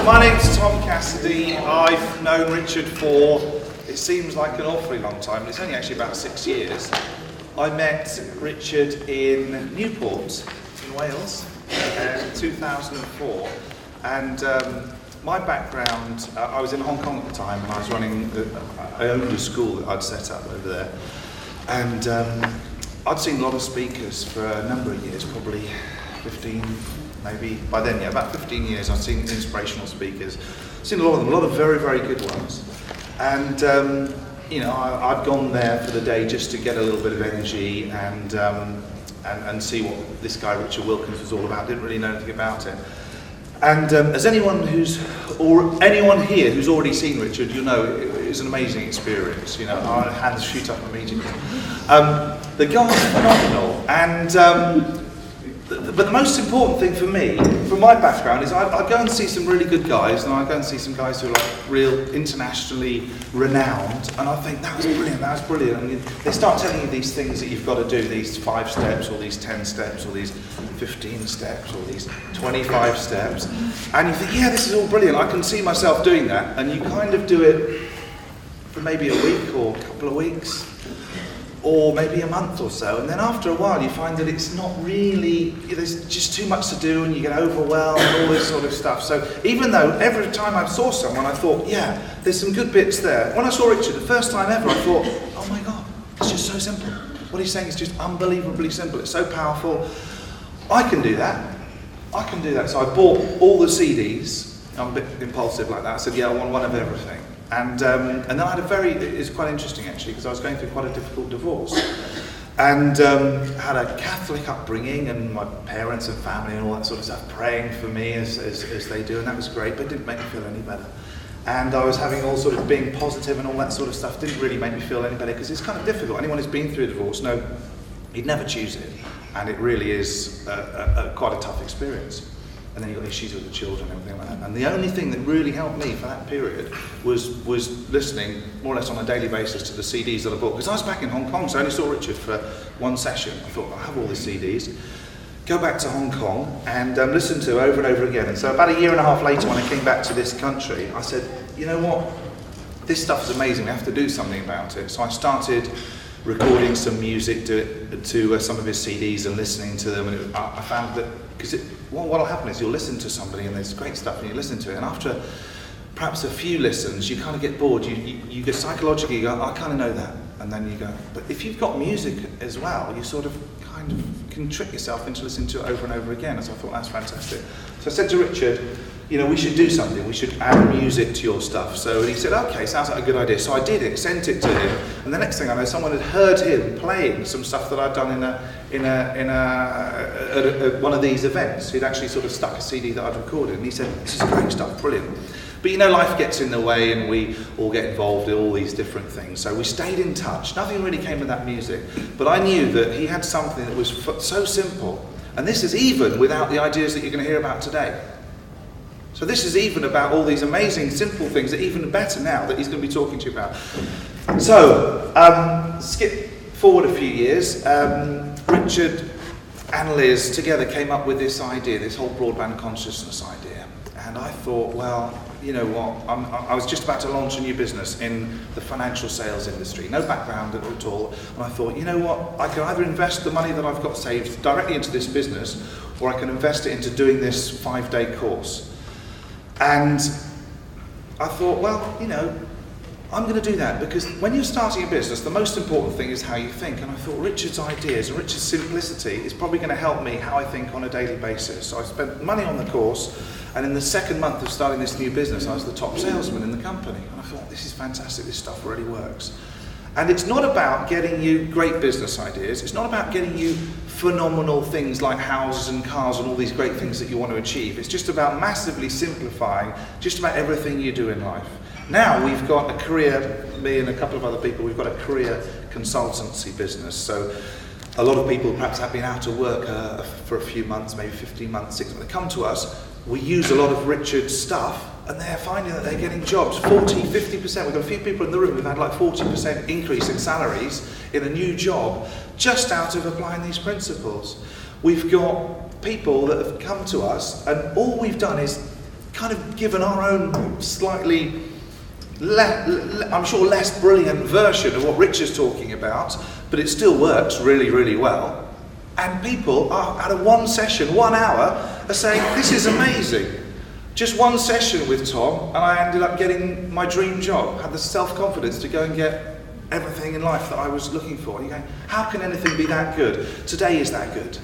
My name's Tom Cassidy. I've known Richard for, it seems like an awfully long time, but it's only actually about 6 years. I met Richard in Newport, in Wales, in 2004. And my background, I was in Hong Kong at the time, and I was running, I owned a school that I'd set up over there. And I'd seen a lot of speakers for a number of years, probably 15, maybe by then, yeah, about 15 years. I'd seen inspirational speakers, seen a lot of them, a lot of very, very good ones. And you know, I'd gone there for the day just to get a little bit of energy and see what this guy Richard Wilkins was all about. Didn't really know anything about it. And as anyone here who's already seen Richard, you know it was an amazing experience. You know, our hands shoot up immediately. The guy's phenomenal, and but the most important thing for me, from my background, is I'd go and see some really good guys, and I'd go and see some guys who are like real internationally renowned, and I think that was brilliant. And they start telling you these things that you've got to do, these 5 steps, or these 10 steps, or these 15 steps, or these 25 steps, and you think, yeah, this is all brilliant, I can see myself doing that, and you kind of do it for maybe a week or a couple of weeks, or maybe a month or so, and then after a while you find that it's not really, there's just too much to do and you get overwhelmed and all this sort of stuff. So even though every time I saw someone I thought, yeah, there's some good bits there. When I saw Richard the first time ever, I thought, oh my God, it's just so simple. What he's saying is just unbelievably simple. It's so powerful. I can do that. So I bought all the CDs. I'm a bit impulsive like that. I said, yeah, I want one of everything. And then I had it's quite interesting actually, because I was going through quite a difficult divorce, and had a Catholic upbringing, and my parents and family and all that sort of stuff praying for me as they do, and that was great, but it didn't make me feel any better. And I was having all sort of being positive and all that sort of stuff didn't really make me feel any better, because it's kind of difficult. Anyone who's been through a divorce knows you'd never choose it, and it really is quite a tough experience. And then you've got issues with the children and everything like that. And the only thing that really helped me for that period was listening more or less on a daily basis to the CDs that I bought. Because I was back in Hong Kong, so I only saw Richard for one session. I thought, I have all the CDs. Go back to Hong Kong and listen to over and over again. And so about a year and a half later, when I came back to this country, I said, you know what? This stuff is amazing. We have to do something about it. So I started recording some music to some of his CDs and listening to them. And I found that, because what'll happen is you'll listen to somebody and there's great stuff and you listen to it, and after perhaps a few listens you kind of get bored, you get psychologically, you go, I kind of know that, and then you go, but if you've got music as well, you sort of kind of can trick yourself into listening to it over and over again. So I thought, that's fantastic. So I said to Richard, you know, we should do something, we should add music to your stuff. So he said, okay, sounds like a good idea. So I did it, sent it to him, and the next thing I know, someone had heard him playing some stuff that I'd done at one of these events. He'd actually sort of stuck a CD that I'd recorded, and he said, this is great stuff, brilliant. But you know, life gets in the way and we all get involved in all these different things. So we stayed in touch. Nothing really came of that music, but I knew that he had something that was so simple. And this is even without the ideas that you're going to hear about today. So this is even about all these amazing, simple things that are even better now that he's going to be talking to you about. So, skip forward a few years. Richard and Liz together came up with this idea, this whole broadband consciousness idea. And I thought, well, you know what, I was just about to launch a new business in the financial sales industry, no background at all, and I thought, you know what, I can either invest the money that I've got saved directly into this business, or I can invest it into doing this 5-day course. And I thought, well, you know, I'm going to do that, because when you're starting a business, the most important thing is how you think. And I thought Richard's ideas and Richard's simplicity is probably going to help me how I think on a daily basis. So I spent money on the course, and in the second month of starting this new business, I was the top salesman in the company. And I thought, this is fantastic, this stuff really works. And it's not about getting you great business ideas, it's not about getting you phenomenal things like houses and cars and all these great things that you want to achieve. It's just about massively simplifying just about everything you do in life. Now we've got a career, me and a couple of other people, we've got a career consultancy business. So a lot of people perhaps have been out of work for a few months, maybe 15 months, 6 months. They come to us, we use a lot of Richard's stuff, and they're finding that they're getting jobs, 40, 50%. We've got a few people in the room who've had like 40% increase in salaries in a new job just out of applying these principles. We've got people that have come to us, and all we've done is kind of given our own slightly, I'm sure less brilliant version of what Richard's talking about, but it still works really, really well. And people are, out of one session, 1 hour, are saying, this is amazing. Just one session with Tom, and I ended up getting my dream job. Had the self-confidence to go and get everything in life that I was looking for. And you're going, how can anything be that good? Today is that good.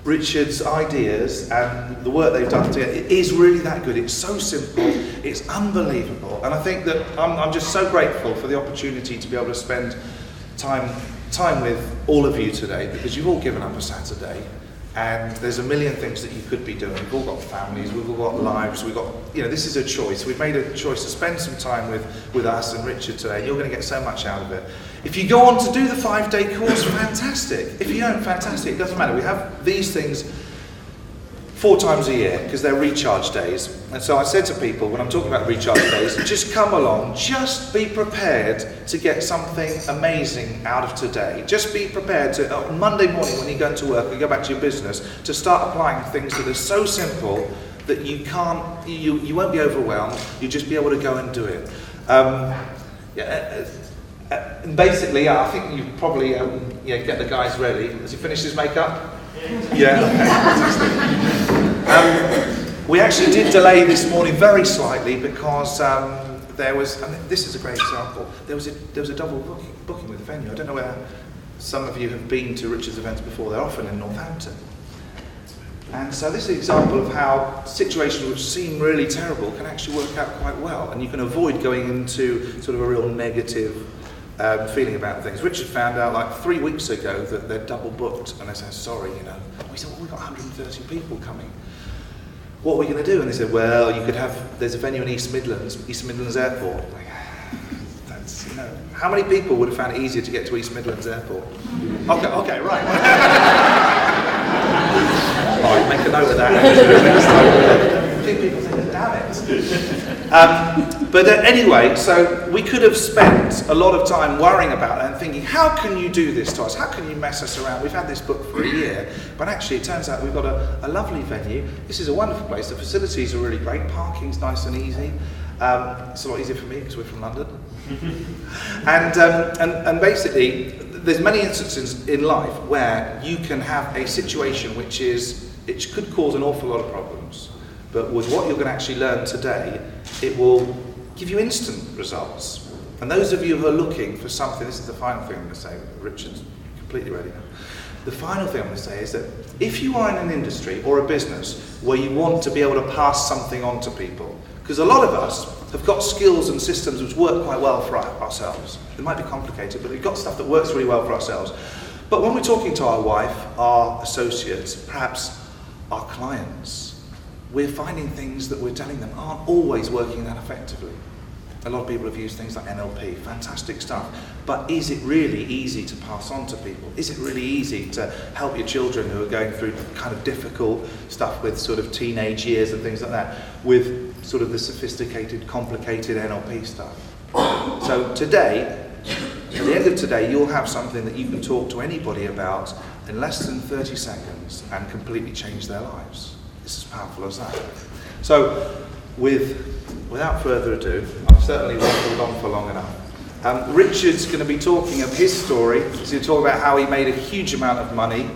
Richard's ideas and the work they've done together, it is really that good. It's so simple, it's unbelievable. And I think that I'm just so grateful for the opportunity to be able to spend time with all of you today, because you've all given up a Saturday. And there's a million things that you could be doing. We've all got families, we've all got lives, we've got, this is a choice. We've made a choice to spend some time with us and Richard today, and you're going to get so much out of it. If you go on to do the 5-day course, fantastic. If you don't, fantastic, it doesn't matter. We have these things 4 times a year, because they're recharge days. And so I said to people, when I'm talking about recharge days, just come along, just be prepared to get something amazing out of today. Just be prepared to, on Monday morning when you go into work and go back to your business, to start applying things that are so simple that you won't be overwhelmed, you'll just be able to go and do it. Basically, I think you probably get the guys ready. Has he finished his makeup? Yeah, okay. We actually did delay this morning very slightly because there was, this is a great example, there was a double booking with the venue. I don't know whether some of you have been to Richard's events before. They're often in Northampton. And so this is an example of how situations which seem really terrible can actually work out quite well, and you can avoid going into sort of a real negative feeling about things. Richard found out like 3 weeks ago that they're double booked, and they said, sorry, We said, well, we've got 130 people coming. What are we going to do? And they said, well, there's a venue in East Midlands Airport. Like, that's, how many people would have found it easier to get to East Midlands Airport? Okay, right. All right, make a note of that. I think people think, damn it. But anyway, so we could have spent a lot of time worrying about it and thinking, how can you do this to us? How can you mess us around? We've had this book for a year, but actually it turns out we've got a lovely venue. This is a wonderful place. The facilities are really great. Parking's nice and easy. It's a lot easier for me because we're from London. And basically, there's many instances in life where you can have a situation it could cause an awful lot of problems. But with what you're going to actually learn today, it will give you instant results. And those of you who are looking for something, this is the final thing I'm going to say, Richard's completely ready now. The final thing I'm going to say is that if you are in an industry or a business where you want to be able to pass something on to people, because a lot of us have got skills and systems which work quite well for ourselves. It might be complicated, but we've got stuff that works really well for ourselves. But when we're talking to our wife, our associates, perhaps our clients, we're finding things that we're telling them aren't always working that effectively. A lot of people have used things like NLP, fantastic stuff, but is it really easy to pass on to people? Is it really easy to help your children who are going through kind of difficult stuff with sort of teenage years and things like that, with sort of the sophisticated, complicated NLP stuff? So today, at the end of today, you'll have something that you can talk to anybody about in less than 30 seconds and completely change their lives. It's as powerful as that. So, without further ado, I've certainly waffled on for long enough. Richard's going to be talking of his story. He's going to talk about how he made a huge amount of money,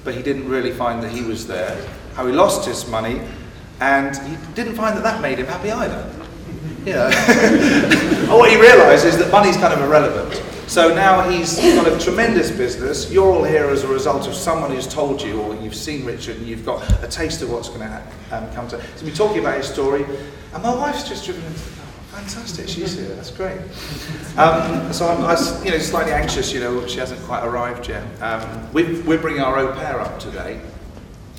but he didn't really find that he was there. How he lost his money, and he didn't find that made him happy either. What he realised is that money's kind of irrelevant. So now he's got a tremendous business. You're all here as a result of someone who's told you, or you've seen Richard and you've got a taste of what's going to come to. So we're talking about his story, and my wife's just driven into the car. Fantastic, she's here. That's great. So I'm slightly anxious. She hasn't quite arrived yet. We're bringing our au pair up today.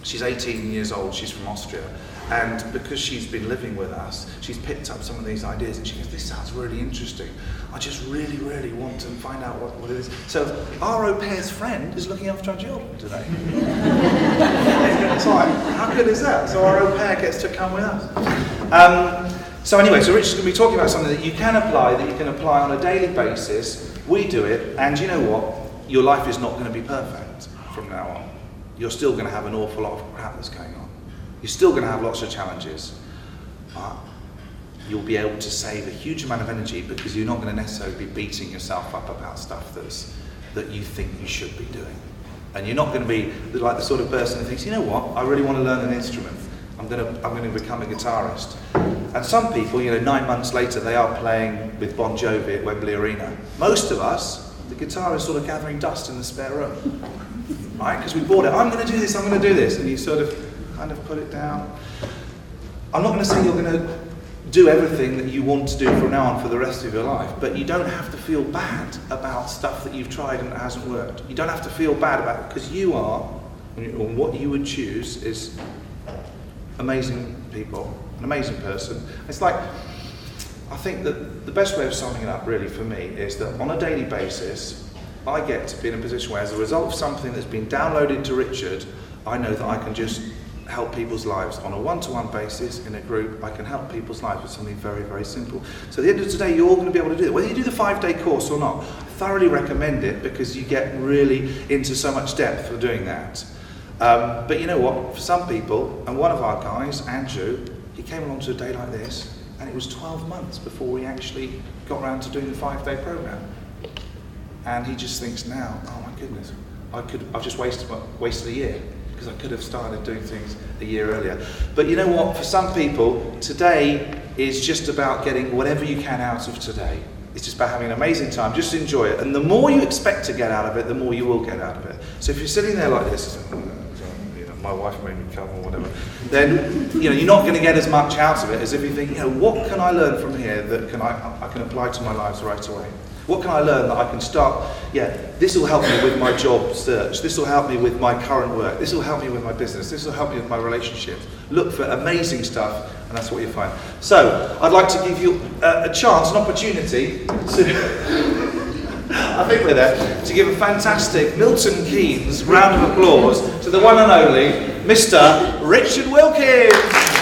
She's 18 years old. She's from Austria. And because she's been living with us, she's picked up some of these ideas and she goes, this sounds really interesting. I just really, really want to find out what it is. So our au pair's friend is looking after our children today. It's like, how good is that? So our au pair gets to come with us. So Richard's going to be talking about something that you can apply on a daily basis. We do it, and you know what? Your life is not going to be perfect from now on. You're still going to have an awful lot of crap that's going on. You're still going to have lots of challenges. but you'll be able to save a huge amount of energy because you're not going to necessarily be beating yourself up about stuff that you think you should be doing. And you're not going to be like the sort of person who thinks, you know what, I really want to learn an instrument. I'm going to become a guitarist. And some people, 9 months later, they are playing with Bon Jovi at Wembley Arena. Most of us, the guitar is sort of gathering dust in the spare room, right? Because we bought it. I'm going to do this. I'm going to do this, and you sort of kind of put it down. I'm not going to say you're going to do everything that you want to do from now on for the rest of your life, but you don't have to feel bad about stuff that you've tried and it hasn't worked. You don't have to feel bad about it because you are, and what you would choose is amazing people, an amazing person. It's like, I think that the best way of summing it up really for me is that on a daily basis, I get to be in a position where as a result of something that's been downloaded to Richard, I know that I can just help people's lives on a one-to-one basis in a group. I can help people's lives with something very, very simple. So at the end of today, you're all going to be able to do it. Whether you do the 5-day course or not, I thoroughly recommend it because you get really into so much depth for doing that. But you know what, for some people, and one of our guys, Andrew, he came along to a day like this, and it was 12 months before we actually got around to doing the 5-day program. And he just thinks now, oh my goodness, I've just wasted a year, because I could have started doing things a year earlier. But you know what, for some people, today is just about getting whatever you can out of today. It's just about having an amazing time, just enjoy it. And the more you expect to get out of it, the more you will get out of it. So if you're sitting there like this, my wife made me come or whatever, then you're not going to get as much out of it as if you think, what can I learn from here that I can apply to my lives right away? What can I learn that I can start, this will help me with my job search, this will help me with my current work, this will help me with my business, this will help me with my relationships. Look for amazing stuff, and that's what you find. So, I'd like to give you a chance, an opportunity to, I think we're there, to give a fantastic Milton Keynes round of applause to the one and only Mr. Richard Wilkins.